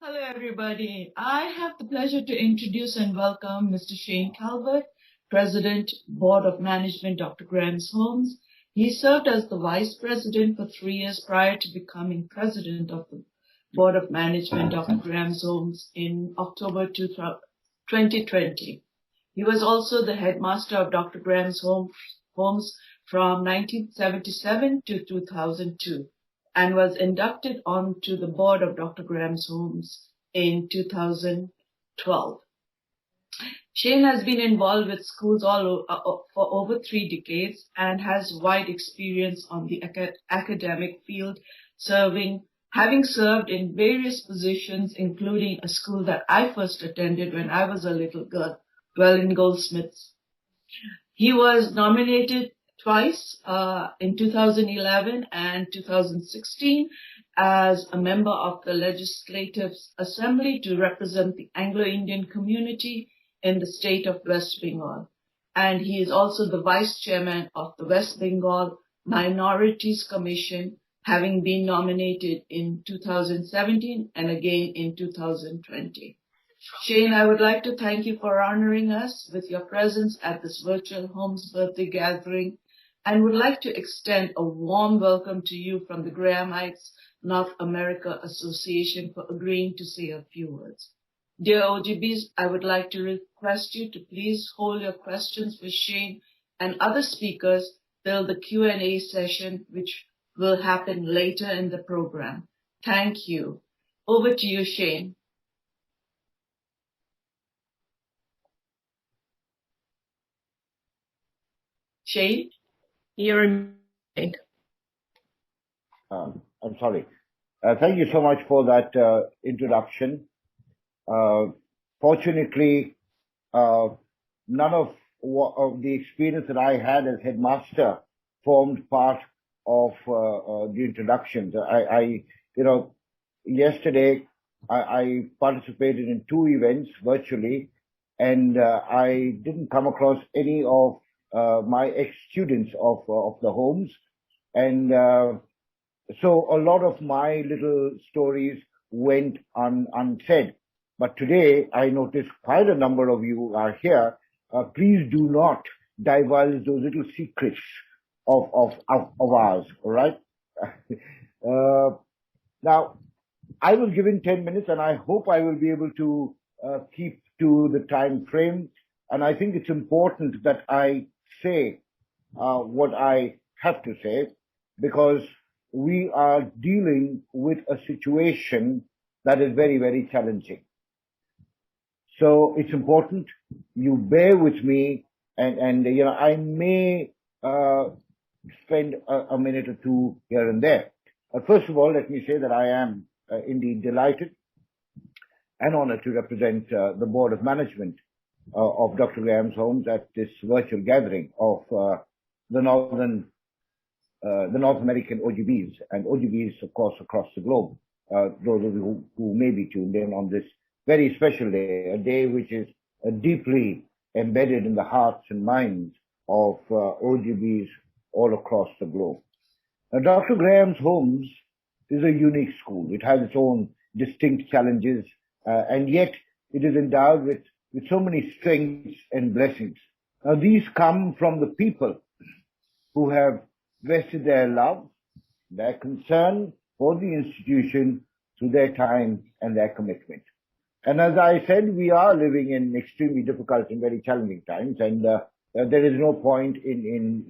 Hello, everybody. I have the pleasure to introduce and welcome Mr. Shane Calvert, President, Board of Management, Dr. Graham's Homes. He served as the Vice President for 3 years prior to becoming President of the Board of Management, Dr. Graham's Homes in October 2020. He was also the headmaster of Dr. Graham's Homes from 1977 to 2002 and was inducted onto the board of Dr. Graham's Homes in 2012. Shane has been involved with schools for over 3 decades and has wide experience on the academic field, having served in various positions, including a school that I first attended when I was a little girl, Dwelling Goldsmiths. He was nominated twice in 2011 and 2016 as a member of the Legislative Assembly to represent the Anglo-Indian community in the state of West Bengal. And he is also the Vice Chairman of the West Bengal Minorities Commission, having been nominated in 2017 and again in 2020. Shane, I would like to thank you for honoring us with your presence at this virtual Homes birthday gathering and would like to extend a warm welcome to you from the Grahamites North America Association for agreeing to say a few words. Dear OGBs, I would like to request you to please hold your questions for Shane and other speakers till the Q&A session, which will happen later in the program. Thank you. Over to you, Shane. Shane, you're in. I'm sorry. Thank you so much for that introduction. Fortunately, none of the experience that I had as headmaster formed part of the introductions. Yesterday I participated in 2 events virtually, and I didn't come across any of my ex-students of the homes, and so a lot of my little stories went unsaid. But today I noticed quite a number of you are here. Please do not divulge those little secrets of ours, all right? Now, I was given 10 minutes, and I hope I will be able to keep to the time frame. And I think it's important that I say what I have to say, because we are dealing with a situation that is very, very challenging. So it's important you bear with me, and I may spend a minute or two here and there. First of all, let me say that I am indeed delighted and honored to represent the Board of Management of Dr. Graham's Homes at this virtual gathering of the North American OGBs, and OGBs, of course, across the globe. Those of you who may be tuned in on this very special day, a day which is deeply embedded in the hearts and minds of OGBs all across the globe. Now, Dr. Graham's Homes is a unique school. It has its own distinct challenges, and yet it is endowed with so many strengths and blessings. Now, these come from the people who have vested their love, their concern for the institution through their time and their commitment. And as I said, we are living in extremely difficult and very challenging times, and there is no point in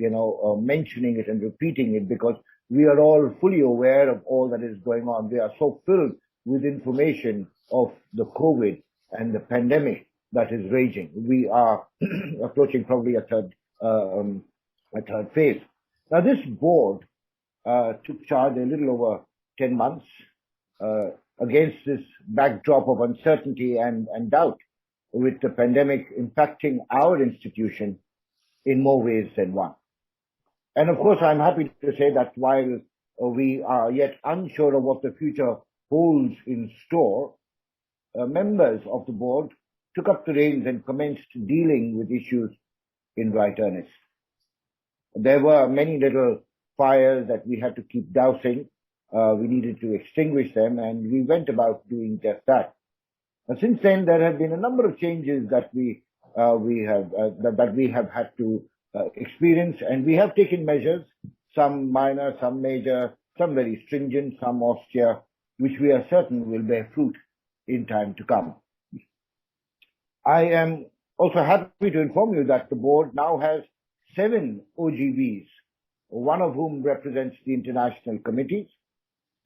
mentioning it and repeating it, because we are all fully aware of all that is going on. We are so filled with information of the COVID and the pandemic that is raging. We are approaching probably a third phase. Now, this board took charge a little over 10 months against this backdrop of uncertainty and doubt, with the pandemic impacting our institution in more ways than one. And of course, I'm happy to say that while we are yet unsure of what the future holds in store, members of the board took up the reins and commenced dealing with issues in right earnest. There were many little fires that we had to keep dousing, we needed to extinguish them, and we went about doing just that. Since then, there have been a number of changes that we have had to experience, and we have taken measures, some minor, some major, some very stringent, some austere, which we are certain will bear fruit in time to come. I am also happy to inform you that the board now has 7 OGBs, one of whom represents the international committees,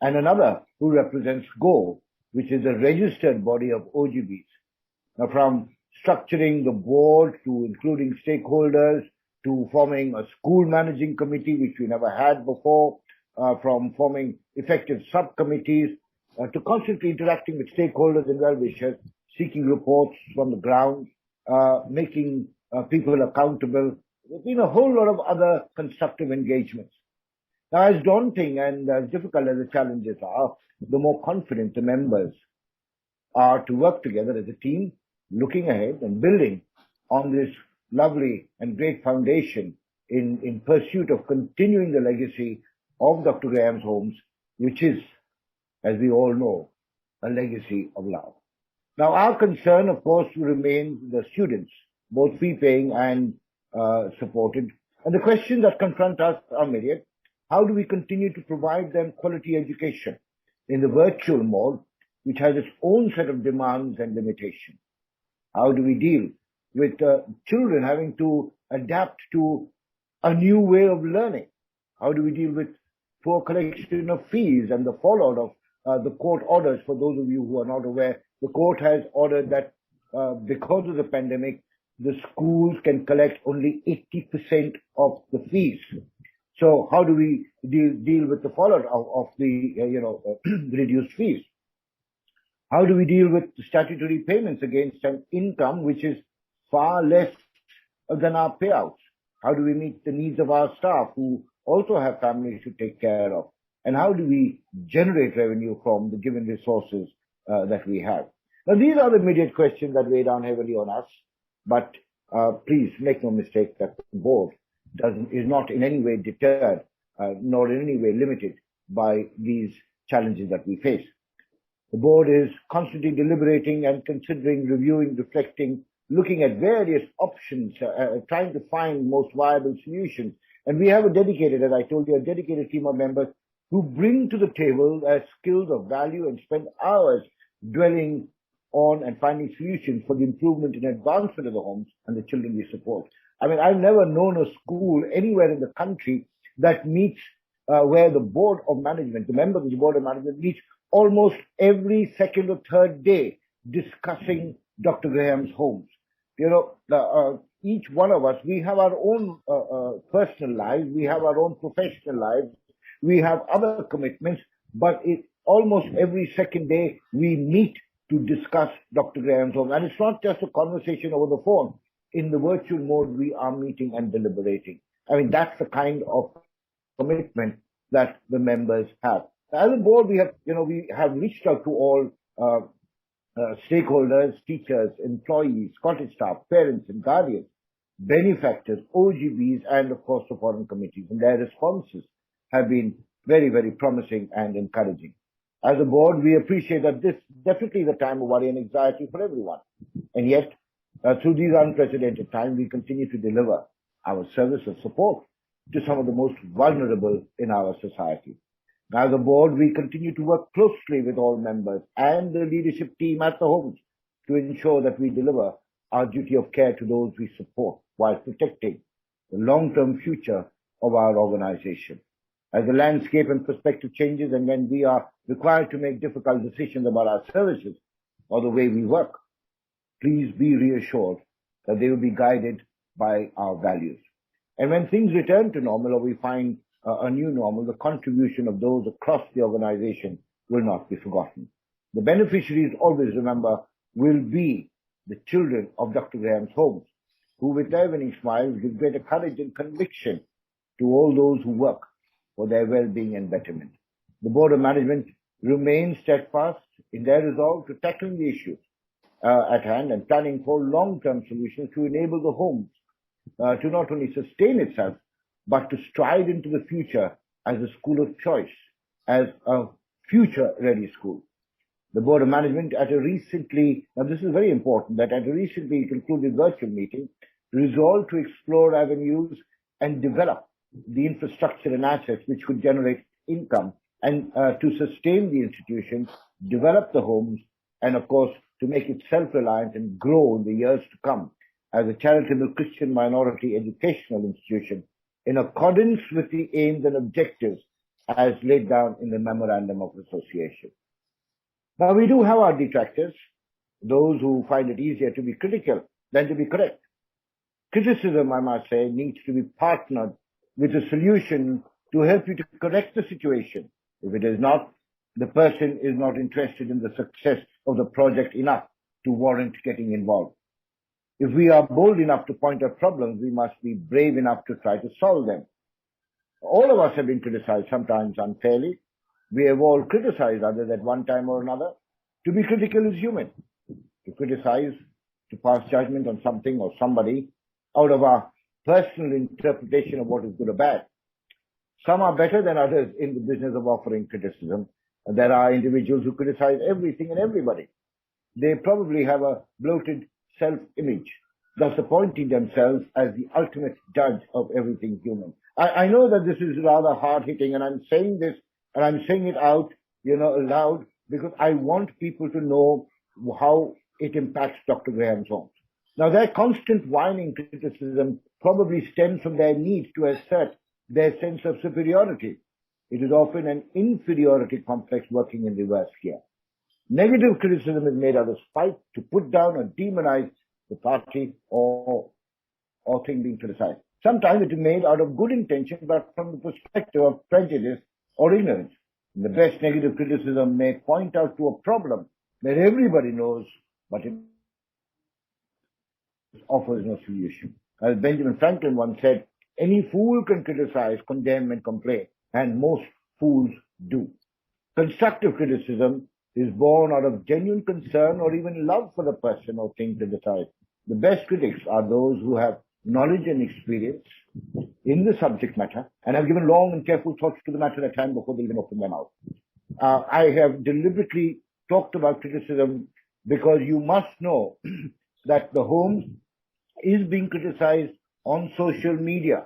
and another who represents GO, which is a registered body of OGBs. Now, from structuring the board to including stakeholders, to forming a school managing committee, which we never had before, from forming effective subcommittees, to constantly interacting with stakeholders and well-wishers, seeking reports from the ground, making people accountable. There's been a whole lot of other constructive engagements. Now, as daunting and as difficult as the challenges are, the more confident the members are to work together as a team, looking ahead and building on this lovely and great foundation in pursuit of continuing the legacy of Dr. Graham's Homes, which is, as we all know, a legacy of love. Now, our concern, of course, remains the students, both fee-paying and supported. And the questions that confront us are myriad. How do we continue to provide them quality education in the virtual mode, which has its own set of demands and limitations? How do we deal with children having to adapt to a new way of learning? How do we deal with poor collection of fees and the fallout of the court orders? For those of you who are not aware, the court has ordered that because of the pandemic, the schools can collect only 80% of the fees. So how do we deal with the fallout of the reduced fees? How do we deal with the statutory payments against an income which is far less than our payouts? How do we meet the needs of our staff who also have families to take care of? And how do we generate revenue from the given resources that we have? Now, these are the immediate questions that weigh down heavily on us, but please make no mistake that the board is not in any way deterred, nor in any way limited by these challenges that we face. The board is constantly deliberating and considering, reviewing, reflecting, looking at various options, trying to find most viable solutions. And we have a dedicated, as I told you, a dedicated team of members who bring to the table skills of value and spend hours dwelling on and finding solutions for the improvement and advancement of the homes and the children we support. I mean, I've never known a school anywhere in the country that meets where the board of management, the members of the board of management meet almost every second or third day discussing Dr. Graham's Homes. You know, each one of us, we have our own personal lives, we have our own professional lives, we have other commitments, but almost every second day we meet to discuss Dr. Graham's Home. And it's not just a conversation over the phone. In the virtual mode, we are meeting and deliberating. I mean, that's the kind of commitment that the members have. As a board, we have reached out to all stakeholders, teachers, employees, cottage staff, parents and guardians, benefactors, OGBs, and of course the foreign committees. And their responses have been very, very promising and encouraging. As a board, we appreciate that this definitely is a time of worry and anxiety for everyone. And yet, through these unprecedented times, we continue to deliver our service of support to some of the most vulnerable in our society. As a board, we continue to work closely with all members and the leadership team at the homes to ensure that we deliver our duty of care to those we support while protecting the long-term future of our organization. As the landscape and perspective changes and when we are required to make difficult decisions about our services or the way we work, please be reassured that they will be guided by our values. And when things return to normal or we find a new normal, the contribution of those across the organization will not be forgotten. The beneficiaries, always remember, will be the children of Dr. Graham's Homes, who with their winning smiles give greater courage and conviction to all those who work for their well-being and betterment. The Board of Management remains steadfast in their resolve to tackle the issues at hand and planning for long-term solutions to enable the homes to not only sustain itself, but to stride into the future as a school of choice as a future-ready school. The Board of Management now this is very important, that at a recently concluded virtual meeting, resolved to explore avenues and develop the infrastructure and assets which could generate income and to sustain the institutions, develop the homes, and of course, to make it self-reliant and grow in the years to come as a charitable Christian minority educational institution in accordance with the aims and objectives as laid down in the Memorandum of Association. Now, we do have our detractors, those who find it easier to be critical than to be correct. Criticism, I must say, needs to be partnered with a solution to help you to correct the situation. If it is not, the person is not interested in the success of the project enough to warrant getting involved. If we are bold enough to point out problems, we must be brave enough to try to solve them. All of us have been criticized, sometimes unfairly. We have all criticized others at one time or another. To be critical is human. To criticize, to pass judgment on something or somebody out of our personal interpretation of what is good or bad. Some are better than others in the business of offering criticism. And there are individuals who criticize everything and everybody. They probably have a bloated self-image, thus appointing themselves as the ultimate judge of everything human. I know that this is rather hard-hitting, and I'm saying this, and I'm saying it out, aloud, because I want people to know how it impacts Dr. Graham's Homes. Now, their constant whining criticism probably stems from their need to assert their sense of superiority. It is often an inferiority complex working in reverse here. Negative criticism is made out of spite to put down or demonize the party or thing being criticized. Sometimes it is made out of good intention, but from the perspective of prejudice or ignorance. And the best negative criticism may point out to a problem that everybody knows, but it offers no solution. As Benjamin Franklin once said, any fool can criticize, condemn, and complain, and most fools do. Constructive criticism is born out of genuine concern or even love for the person or thing criticized. The best critics are those who have knowledge and experience in the subject matter and have given long and careful thoughts to the matter at hand before they even open their mouth. I have deliberately talked about criticism because you must know that the Homes is being criticized on social media.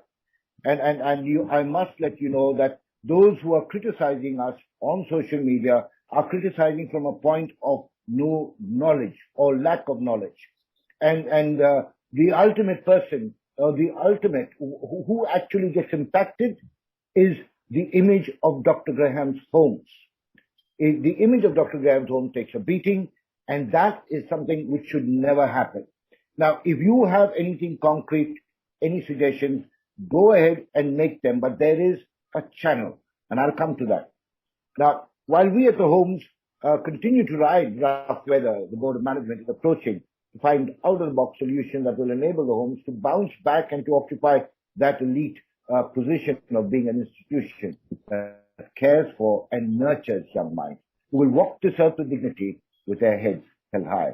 I must let you know that those who are criticizing us on social media are criticizing from a point of no knowledge or lack of knowledge. And the ultimate person, or the ultimate, who actually gets impacted is the image of Dr. Graham's Homes. The image of Dr. Graham's Home takes a beating, and that is something which should never happen. Now, if you have anything concrete, any suggestions, go ahead and make them, but there is a channel, and I'll come to that. Now, while we at the Homes continue to ride rough weather, the Board of Management is approaching to find out-of-the-box solution that will enable the Homes to bounce back and to occupy that elite position of being an institution that cares for and nurtures young minds, who will walk this earth with dignity with their heads held high.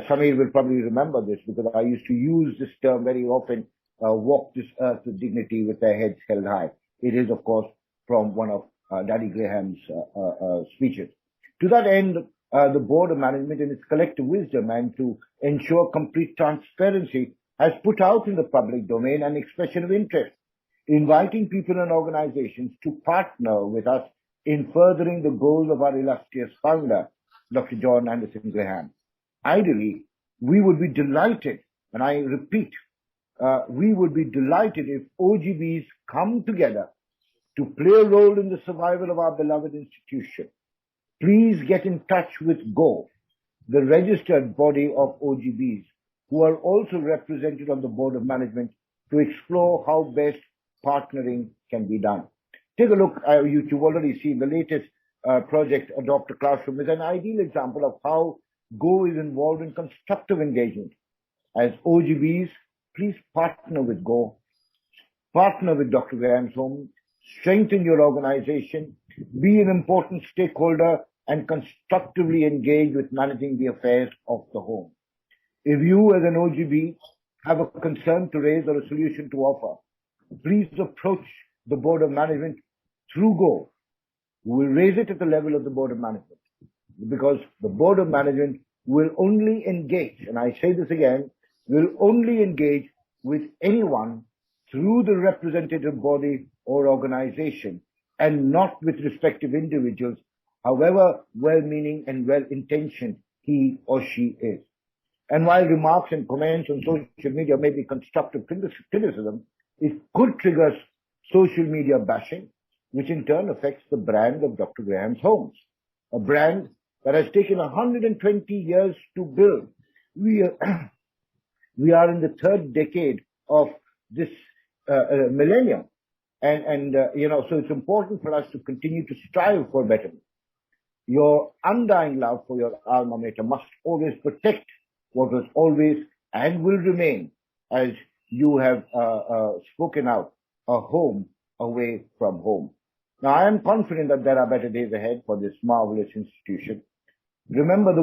Samir will probably remember this because I used to use this term very often, walk this earth with dignity with their heads held high. It is, of course, from one of Daddy Graham's speeches. To that end, the Board of Management, in its collective wisdom and to ensure complete transparency, has put out in the public domain an expression of interest, inviting people and organizations to partner with us in furthering the goals of our illustrious founder, Dr. John Anderson Graham. Ideally, we would be delighted, and I repeat, we would be delighted if OGBs come together to play a role in the survival of our beloved institution. Please get in touch with GO, the registered body of OGBs, who are also represented on the Board of Management, to explore how best partnering can be done. Take a look, you've already seen the latest project, Adopt a Classroom, is an ideal example of how GO is involved in constructive engagement. As OGBs, please partner with GO, partner with Dr. Graham's Home, strengthen your organization, be an important stakeholder, and constructively engage with managing the affairs of the home. If you as an OGB have a concern to raise or a solution to offer, please approach the Board of Management through GO. we will raise it at the level of the Board of Management, because the Board of Management will only engage, and I say this again, will only engage with anyone through the representative body or organization, and not with respective individuals, however well-meaning and well-intentioned he or she is. And while remarks and comments on social media may be constructive criticism, it could trigger social media bashing, which in turn affects the brand of Dr. Graham's Homes, a brand that has taken 120 years to build. We are in the third decade of this millennium. So it's important for us to continue to strive for betterment. Your undying love for your alma mater must always protect what was always and will remain, as you have spoken out, a home away from home. Now, I am confident that there are better days ahead for this marvelous institution. Always remember the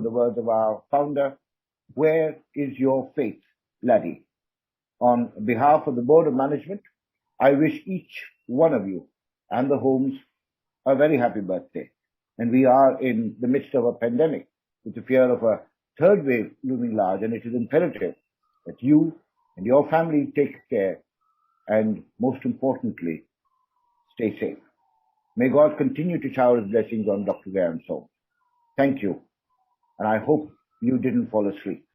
words of our founder, "Where is your faith, laddie?" On behalf of the Board of Management, I wish each one of you and the Homes a very happy birthday. And we are in the midst of a pandemic with the fear of a third wave looming large, and it is imperative that you and your family take care and, most importantly, stay safe. May God continue to shower his blessings on Dr. Graham's Homes. Thank you, and I hope you didn't fall asleep.